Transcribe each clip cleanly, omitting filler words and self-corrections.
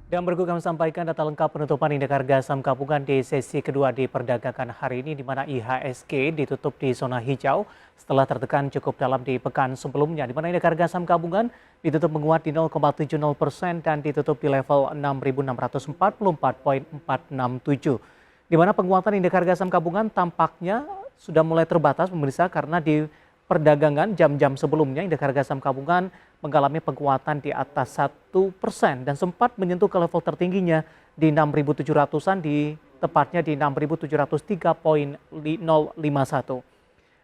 Dan berikut kami sampaikan data lengkap penutupan indeks harga saham gabungan di sesi kedua diperdagangkan hari ini, di mana IHSG ditutup di zona hijau setelah tertekan cukup dalam di pekan sebelumnya, di mana indeks harga saham gabungan ditutup menguat di 0,70% dan ditutup di level 6.644,467. Di mana penguatan indeks harga saham gabungan tampaknya sudah mulai terbatas pemirsa, karena di perdagangan jam-jam sebelumnya indeks harga saham gabungan mengalami penguatan di atas 1% dan sempat menyentuh ke level tertingginya di 6.700-an, di tepatnya di 6.703,051.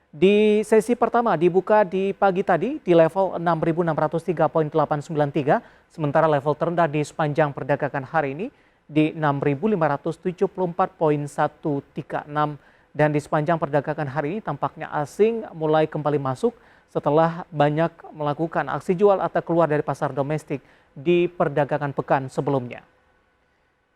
Di sesi pertama dibuka di pagi tadi di level 6.603,893, sementara level terendah di sepanjang perdagangan hari ini di 6.574,136, dan di sepanjang perdagangan hari ini tampaknya asing mulai kembali masuk setelah banyak melakukan aksi jual atau keluar dari pasar domestik di perdagangan pekan sebelumnya.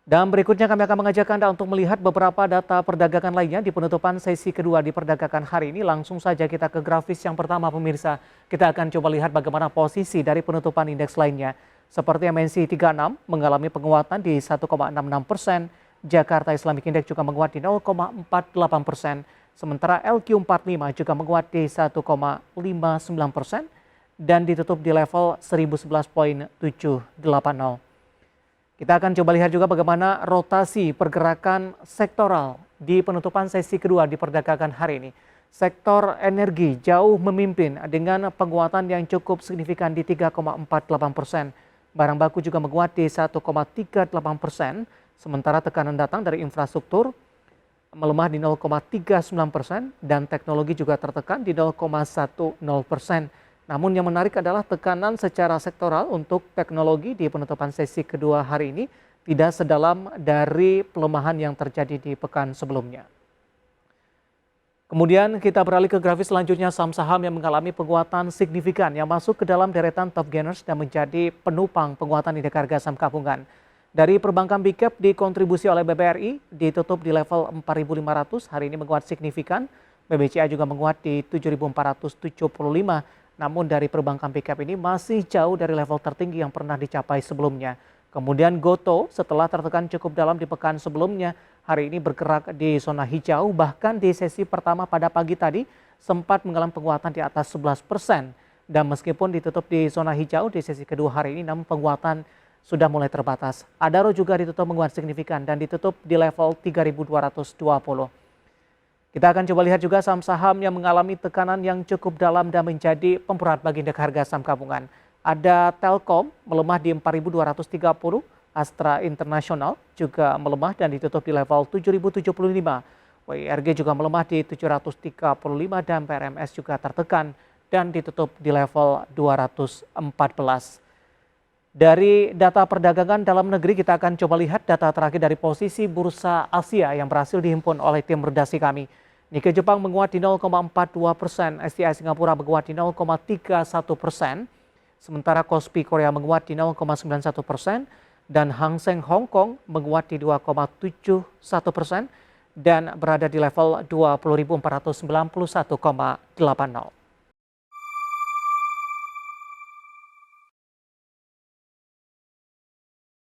Dan berikutnya kami akan mengajak Anda untuk melihat beberapa data perdagangan lainnya di penutupan sesi kedua di perdagangan hari ini. Langsung saja kita ke grafis yang pertama pemirsa. Kita akan coba lihat bagaimana posisi dari penutupan indeks lainnya. Seperti MNC 36 mengalami penguatan di 1,66%, Jakarta Islamic Index juga menguat di 0,48%. Sementara LQ45 juga menguat di 1,59% dan ditutup di level 1011,780. Kita akan coba lihat juga bagaimana rotasi pergerakan sektoral di penutupan sesi kedua di perdagangan hari ini. Sektor energi jauh memimpin dengan penguatan yang cukup signifikan di 3,48%. Barang baku juga menguat di 1,38%, sementara tekanan datang dari infrastruktur melemah di 0,39% dan teknologi juga tertekan di 0,10%. Namun yang menarik adalah tekanan secara sektoral untuk teknologi di penutupan sesi kedua hari ini tidak sedalam dari pelemahan yang terjadi di pekan sebelumnya. Kemudian kita beralih ke grafis selanjutnya, saham-saham yang mengalami penguatan signifikan yang masuk ke dalam deretan top gainers dan menjadi penopang penguatan indeks harga saham gabungan. Dari perbankan big cap dikontribusi oleh BBRI ditutup di level 4.500, hari ini menguat signifikan. BBCA juga menguat di 7.475. Namun dari perbankan big cap ini masih jauh dari level tertinggi yang pernah dicapai sebelumnya. Kemudian Gotoh setelah tertekan cukup dalam di pekan sebelumnya, hari ini bergerak di zona hijau, bahkan di sesi pertama pada pagi tadi sempat mengalami penguatan di atas 11%. Dan meskipun ditutup di zona hijau di sesi kedua hari ini, namun penguatan sudah mulai terbatas. Adaro juga ditutup menguat signifikan dan ditutup di level 3.220. Kita akan coba lihat juga saham-saham yang mengalami tekanan yang cukup dalam dan menjadi pemberat bagi indeks harga saham gabungan. Ada Telkom melemah di 4.230, Astra International juga melemah dan ditutup di level 7.075. WIRG juga melemah di 735 dan PRMS juga tertekan dan ditutup di level 214. Dari data perdagangan dalam negeri, kita akan coba lihat data terakhir dari posisi bursa Asia yang berhasil dihimpun oleh tim redaksi kami. Nikkei Jepang menguat di 0,42%, STI Singapura menguat di 0,31%, sementara Kospi Korea menguat di 0,91%, dan Hang Seng Hong Kong menguat di 2,71% dan berada di level 20.491,80.